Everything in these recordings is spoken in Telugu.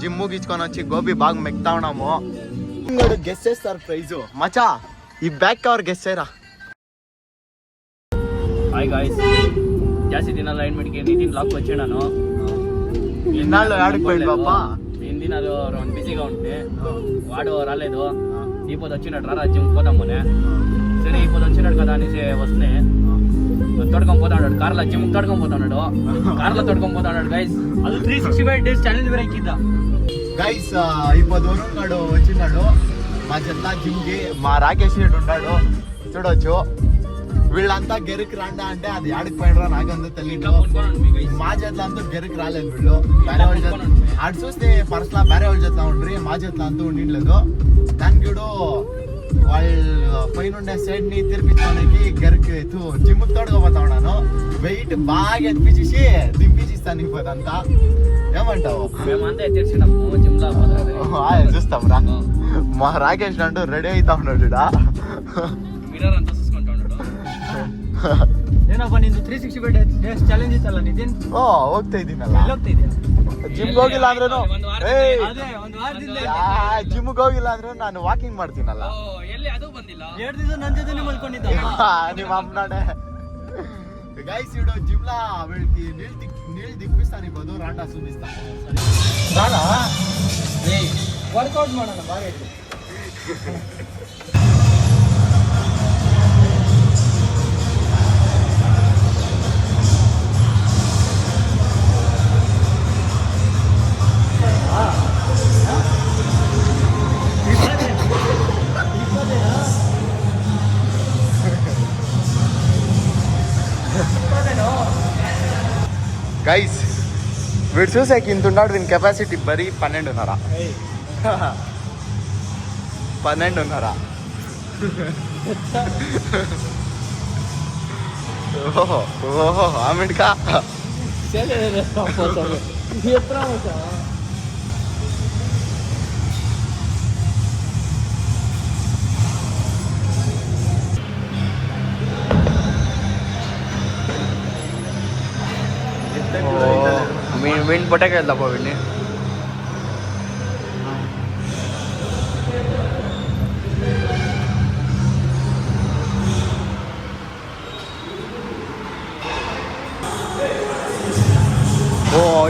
జిమ్ ముగించుకొని వచ్చి గోబీ బాగా మెక్తా ఉన్నాము. గెస్ట్ చేస్తారు ప్రైజ్ మచా. ఈ బ్యాక్ కవర్ గెస్ట్ చేయరా. హాయ్ గాయ్స్, జాస్తి దినాలు అలైన్మెంట్కి నితిన్ లాక్ వచ్చాను. ఇన్నాళ్ళు ఆడికి పోయింది పాపా. నేను దినాలు బిజీగా ఉంటే వాడు రాలేదు. ఈపోతే వచ్చినట్టు రా జిమ్ పోతామునే. సరే ఈపోతే వచ్చినాడు కదా అనేసి వస్తే తొడుకొని పోతాడు. కార్లో జిమ్ తొడుకొని పోతాడు. కార్లో తొడుకొని పోతాడు గైస్. అది 365 days ఛాలెంజ్ వేరే ఇద్దా గైస్. ఇప్పుడు దూరం వచ్చినాడు మా చెత్త జిమ్కి. మా రాకేష్ రెడ్డి ఉంటాడు చూడొచ్చు. వీళ్ళంతా గెరికి రాండా అంటే అది ఆడికి పోయినరా నాకంతా తెలియదు. మా చేతిలో అంతా గెరికి రాలేదు వీళ్ళు. వేరే వాళ్ళ చేత ఆడు చూస్తే పర్సనల్ వేరే వాళ్ళ చేతిలో ఉండ్రి, మా చేతిలో అంతా ఉండలేదు. దానికి కూడా వాళ్ళు పైన ఉండే సైడ్ ని తిరిపించడానికి గెరికి జిమ్ తోడుకోపోతా ఉన్నాను. వెయిట్ బాగా ఎత్తిపించేసి దింపించిస్తాను ఇప్పుడంతా. ఏమంటావు? చూస్తాం రా. మా రాకేష్ అంటూ రెడీ అవుతా ఉన్నాడు. ಏನಪ್ಪ ನಿಂದು 365 days ಚಾಲೆಂಜ್ ಇತ್ತಲ್ಲ ನಿತಿನ್? ಹೋಗ್ತಾ ಇದ್ದೀನಲ್ಲ. ಜಿಮ್ಗೆ ಹೋಗಿಲ್ಲ ಅಂದ್ರೂ ಜಿಮ್ಗೆ ಹೋಗಿಲ್ಲ ಅಂದ್ರೂ ನಾನು ವಾಕಿಂಗ್ ಮಾಡ್ತೀನಲ್ಲ. ಎಲ್ಲಿ ಅದು ಬಂದಿಲ್ಲ. 2 ದಿವಸ ನನ್ನ ಜೊತೆ ಮಲ್ಕೊಂಡಿದ್ದ ನಿಮ್ಮ ಅಮ್ಮನಾಡೆ. గైస్ ఇడు జిమ్లా వీళ్ళకి నీళ్ళు దిప్పిస్తాను. ఇప్పుడు రాండా చూపిస్తాను. రాడా వర్కౌట్ ಮಾಡೋಣ ಬಾగా. గైస్ వీడు చూసాక ఇంత ఉన్నాడు. దీని కెపాసిటీ బరీ 12.5. 12.5. ఓహో ఆమెడ్కా వీడిని పొట్టకి వెళ్దాం. వీడిని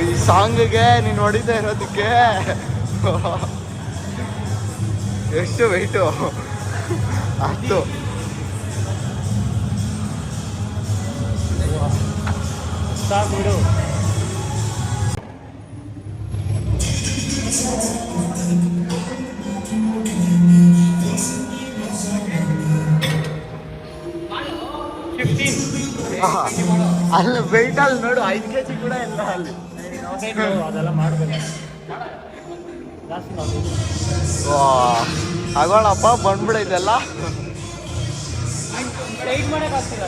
ಈ ಸಾಂಗ್ಗೆ ನೀನು ಹೊಡಿತಾ ಇರೋದಕ್ಕೆ ಎಷ್ಟು ವೆಯ್ಟು? 10. ಸಾಕು ಬಿಡು. ಅಲ್ಲಿ ವೆಯ್ಟ್ ಅಲ್ಲಿ ನೋಡು 5 kg ಕೂಡ ಇಲ್ಲ ಅಲ್ಲಿ. ಅದೆಲ್ಲ ಮಾಡ್ಬೇಕು. ಆಗೋಣಪ್ಪ ಬಂದ್ಬಿಡೈತೆಲ್ಲ. ಟೈಟ್ ಮಾಡಕ್ ಆಗ್ತಿಲ್ಲ.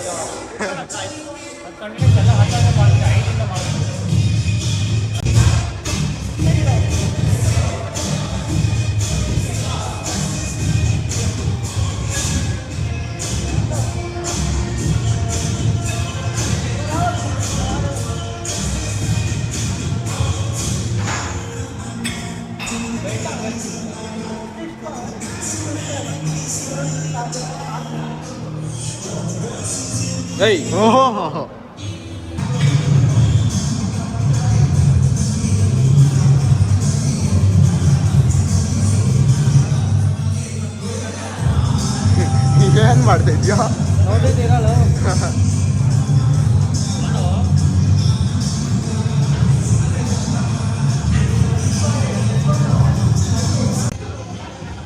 Hey. Oh. ಏನು ಮಾಡ್ತಾ ಇದೆಯಾ? ನೋಡಿದ್ದೀರಲ್ಲ.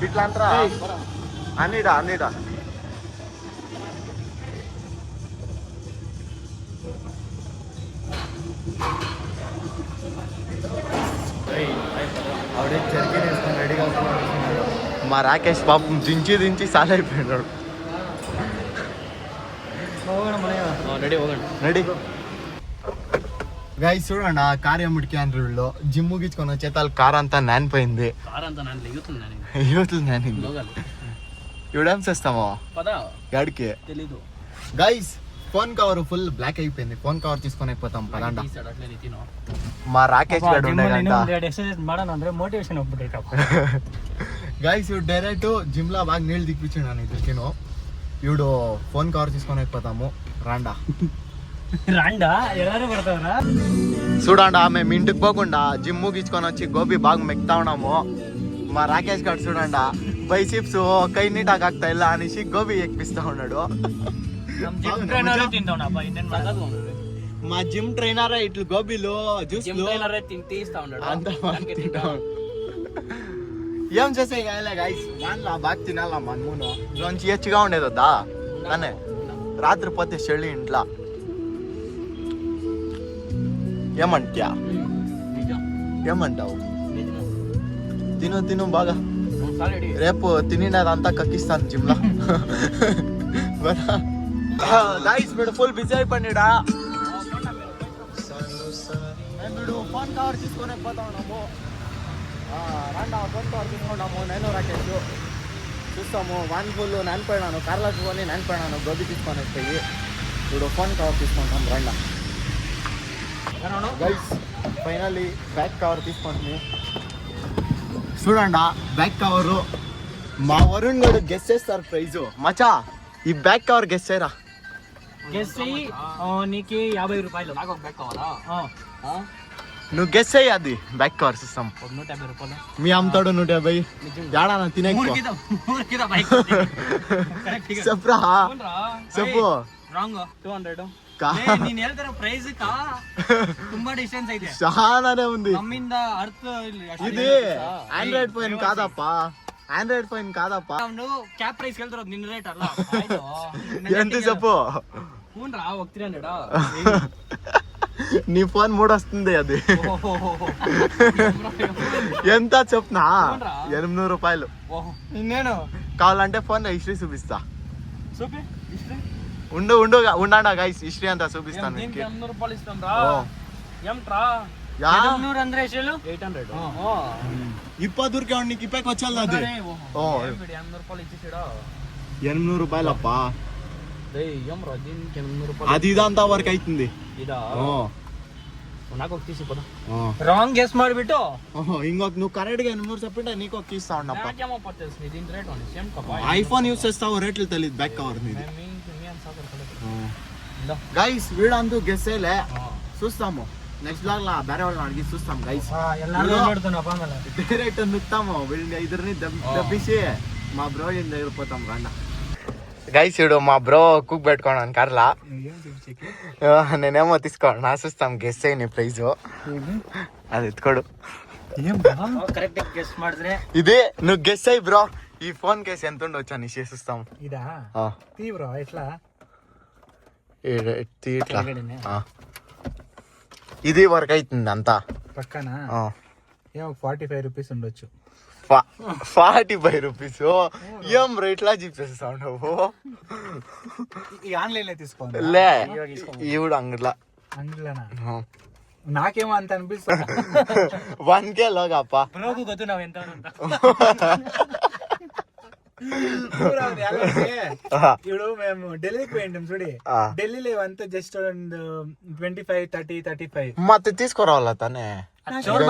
ఇట్లా అంటారా? అన్నిడా ఆవిడే చరికి వేసుకొని రెడీగా మా రాకేష్ పాపం దించి సాల్ అయిపోయినాడు. రెడీ గైస్ చూడండి కార్ ఏమిటికి అంటారు వీళ్ళు. జిమ్ ముగించుకొని వచ్చేతాలు కార్ అంతా నానిపోయింది. యూతులు నానింది. ఇవిడేం చేస్తామో గాడికి. Guys phone cover full black అయిపోయింది. ఫోన్ కవర్ తీసుకొని అయిపోతాం పదండ. తీసాడు అట్లే తిను. మా రాకేష్ గడ్ ఉండేగంట ಎಕ್ಸರ್ಸೈಸ್ ಮಾಡೋಣ ಅಂದ್ರೆ ಮೋಟಿವೇಶನ್ ಹೋಗ್ಬಿಟ್ಟೈತಪ್ಪ. గైస్ ఇవి డైరెక్ట్ జిమ్ లో బాగా నీళ్ళు దిప్పించాడు అని ఇద్దరికిను. ఇవిడు ఫోన్ కవర్ తీసుకొని అయిపోతాము రాండా. రాండా ಎಲ್ಲರೂ ಬರ್ತಾವ್ರಾ? చూడండా మేము ఇంటికి పోకుండా జిమ్ ముగించుకొని వచ్చి గోబీ బాగా మెక్తా ఉన్నాము. మా రాకేష్ గారు చూడండా బైసిప్స్ కై నీటాగా ಆಗ್ತಾ ಇಲ್ಲ అనేసి గోబీ ఎక్కిస్తా ఉన్నాడు. ನಮ್ ಜಿಮ್ ಟ್ರೈನರ್ ತಿಂದವನಪ್ಪ ಇನ್ನೇನ್ సన్నగా ఉన్నాడు. మా జిమ్ ట్రైనర్ ఇట్లు గోబీలు జిమ్ జ్యూస్లు ట్రైనర్ తీస్తా ఉన్నాడు. అంత దానికి తింటా ఉన్నాడు. ఏం చేసే కాయలే గైస్ దాంట్లో బాగా తినాలా మనమును కొంచెం హెచ్చుగా ఉండేది వద్దా కానీ రాత్రి పోతే చెల్లి ఇంట్లో ఏమంట్యా నిజం. ఏమంటావు నిజం. తిను తిను బాగా ఒకసారి రెడీ. రేపు తినినదంతా కక్కిస్తాను జిమ్ లో గైస్ వీడు ఫుల్ బిజీ అయిపోయినాడా. వీడు ఫోన్ కవర్ తీసుకొని పోతా ఉన్నాము. రండి ఫోన్ కవర్ తీసుకున్నాము. నేను రాకేష్ చూస్తాము. వన్ ఫుల్ నానిపోయినాను కార్లో కొని నానిపోయినాను గోబీ తీసుకొని వస్తాయి. ఇప్పుడు ఫోన్ కవర్ తీసుకుంటాం రండి గైస్. ఫైనల్లీ బ్యాక్ కవర్ తీసుకుంటుంది చూడండి. బ్యాక్ కవరు మా వరుణ్ గడు గెస్ చేస్తారు ప్రైజ్. మచా ఈ బ్యాక్ కవర్ గెస్ చేయరా. ಗೆಸ್ నీకు 50 రూపాయలు. నాకు ఒక బ్యాగ్ కావాలా? నువ్వు గెస్ చేయి అది బ్యాక్ కవర్ ఇస్తాం. ఒక 150 రూపాయలు. మీ అమ్ముతాడు 150 ఏడా తినే చెప్పురా చెప్పు. ರಾಂಗ್ 200. ನೀನ್ ಹೇಳ್ತಾರ ಪ್ರೈಸ್ ಕಾ ತುಂಬಾ ಡಿಸ್ಟೆನ್ಸ್ ಐತೆ. చాలానే ఉంది. ನಮ್ಮಿಂದ ಅರ್ಥ ఇది ఆండ్రాయిడ్ ఫోన్ కాదప్ప. ఆండ్రాయిడ్ ఫోన్ కాదప్ప. ಅವನು ಕ್ಯಾಪ್ ಪ್ರೈಸ್ ಕೇಳ್ತಾರ ನಿನ್ನ ರೇಟ್ ಅಲ್ಲ. ఎంత చెప్పు. ಹೂನ್ರಾ ఒక 300. నీ ఫోన్ 3 వస్తుంది అది. ఎంత చెప్నా 800 రూపాయలు. ಇನ್ನೇನು కావాలంటే ఫోన్ హిస్టరీ చూపిస్తా. ಸೂಪಿ ఉండా గైస్ హిస్టరీ అంతా చూపిస్తాను. దీనికి 800 రూపాయలు ఇస్తాం రా. ఏంట్రా యా 700 ಅಂದ್ರೆ ಎಷ್ಟು 800. ఇప్ప దూరికే నీకు ఇప్పకి వచ్చాలి అది. 800 రూపాయలు ఇచ్చేసాడా? 800 రూపాయలప్ప. ఏం రా దీనికి 800 రూపాయలు? అది ఇదంతా వరకు అవుతుంది. ఇదా నాకు ఒక తీసిపోదా. ರಾಂಗ್ ಗೆಸ್ ಮಾಡ್ಬಿಟ್ಟು ఇంకొక నువ్వు కరెక్ట్ గా 800 చెప్పింటే నీకు ఒక ఇస్తా ఉండప్ప. నాకేమో పట్టేసి దీని రేట్ ఉంది సేమ్ కప్ప. ఐఫోన్ యూస్ చేస్తావు రేట్లు తెలియదు బ్యాక్ కవర్ నీది. మీ సాగర్ కడ గైస్ వీడంతా గెస్ చేయలే చూస్తాము. నెక్స్ట్ బ్లాగ్ లా ಬೇರೆ వాళ్ళని అడిగి చూస్తాం గైస్. ಎಲ್ಲಾರು ನೋಡ್ತಾನಪ್ಪ ಆಮೇಲೆ డైరెక్ట్ నుక్తాము వీళ్ళని ఇద్దరిని దబ్బిసి మా బ్రో దగ్గర పోతాం రండి గైస్. ఇడు మా బ్రో కుక్ పెట్టుకోవడానికి కర్లా నేనేమో తీసుకోండి నా చూస్తాం గెస్ అయ్యి నీ ప్రైజ్ అది ఎత్తుకోడు. ಕರೆಕ್ಟ್ ಗೆಸ್ ಮಾಡಿದ್ರೆ ఇది నువ్వు గెస్ అయ్యి బ్రో ఈ ఫోన్ కేసు ఎంత ఉండొచ్చు అని చూస్తాం. ಇದಾ ತೀವ್ರ ಎಟ್లా ఇట్లా ఇది వర్క్ అవుతుంది అంతా పక్కన ఏమో 45 రూపీస్ ఉండొచ్చు. 45 రూపీస్ ఏం రేట్లా చూపిస్తా ఉండవు. ఈ ఆన్లైన్ లో తీసుకోండి లే ఈవిడ అంగట్లా అంగిలనా నాకేమో అంత అనిపిస్తుంది. 1K లోగప్ప బ్రోకు ಗೊತ್ತು ನಾವ್ ಎಂತ ಅಂತ ఇప్పుడు మేము ఢిల్లీకి పోయింటాం చూడి. ఢిల్లీలో ఇవంతా జస్ట్ 25-30-35 ಮತ್ತೆ తీసుకురావాల ತಾನೆ చోర్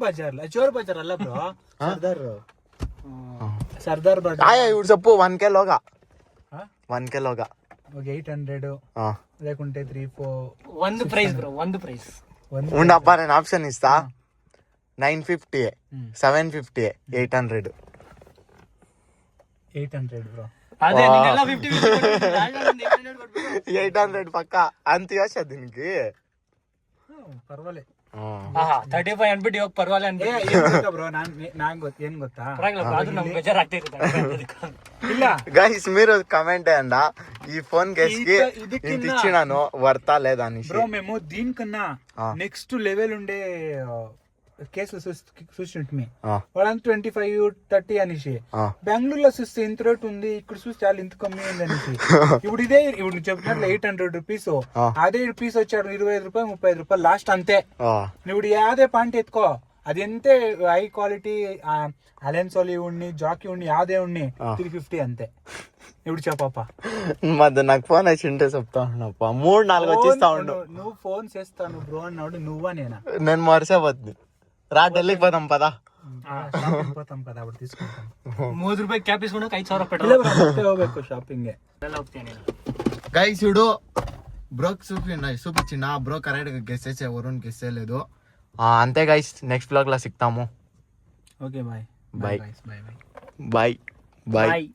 బజార్ అಲ್ಲ బ్రో. సర్దార్ ఆయా ఇప్పుడు చెప్పు 1K లోగా 1K లోగా ఒక 800 లేకుంటే 3-4 ಒಂದು ಪ್ರೈಸ್ ಬ್ರೋ ಒಂದು ಪ್ರೈಸ್ ఉండప్ప నేను ఆప్షన్ ఇస్తా. 950 750 800 బ్రో. అదే నిన్నెಲ್ಲ 50 800 పక్క అంత ಯೋಚನೆ దీనికి పర్వాలే. 35 ಅನ್ಬಿಟ್ಟು ಇವಾಗ ಪರವಾಗಿಲ್ಲ ಅನ್ಬಿಟ್ಟು ಬ್ರೋ ಏನ್ ಗೊತ್ತಾ ಅದು ನಮ್ಗೆ ಬೇಜಾರಾಗ್ತಿರುತ್ತೆ. ಇಲ್ಲ గైస్ మీరు కమెంట్ అయ్యండా ఈ ఫోన్ కేస్ కి ఇంత ఇచ్చినాను వర్తా లేదా అని. బ్రో మేము దీనికన్నా నెక్స్ట్ లెవెల్ ఉండే కేసులు చూస్తుంటే వాళ్ళంతా 25-30 అనేసి. బెంగళూరులో చూస్తే ఇంత రేట్ ఉంది, ఇక్కడ చూస్తే చాలా ఇంత కమ్మి ఉంది అనేసి. ఇప్పుడు ఇప్పుడు చెప్పినట్లు 800 రూపీస్ అదే పీస్ వచ్చాడు 25 రూపాయలు 35 రూపాయలు లాస్ట్ అంతే. ఇప్పుడు యాదే పాయింట్ ఎత్తుకో అది ಎಂತೆ ಹೈ ಕ್ವಾಲಿಟಿ ಅಲೆನ್ಸೋಲಿ ಉಣ್ಣಿ ಜಾಕಿ ಉಣ್ಣಿ ಯಾವ್ದೇ ಉಣ್ಣಿ 350 అంతే ఇప్పుడు చెప్పప్ప మధ్య నాకు ఫోన్ వచ్చింటే చెప్తా ఉన్నప్ప 3-4 వచ్చిస్తా ఉండు నువ్వు ఫోన్ చేస్తాను బ్రో అన్నాడు నువ్వా నేనా నేను మర్చిపోద్ది రా ఢిల్లీకి పోదాం పదా పోతాం కదా అప్పుడు తీసుకుంటాం ₹3 ಕ್ಯಾಪ್ ಇಸ್ಕೊಂಡು 5,000 ಪೆಟ್ರೋಲ್ ಹೋಗ್ಬೇಕು ಶಾಪಿಂಗ್ ಹೋಗ್ತೇನೆ గైస్ చూడు బ్రోక్ చూపించిన బ్రో కరెక్ట్ గెస్ చేసే వరుణ్ గెస్ చేయలేదు అంతే గైస్ నెక్స్ట్ బ్లాగ్ లో సిక్తాము okay bye bye bye bye bye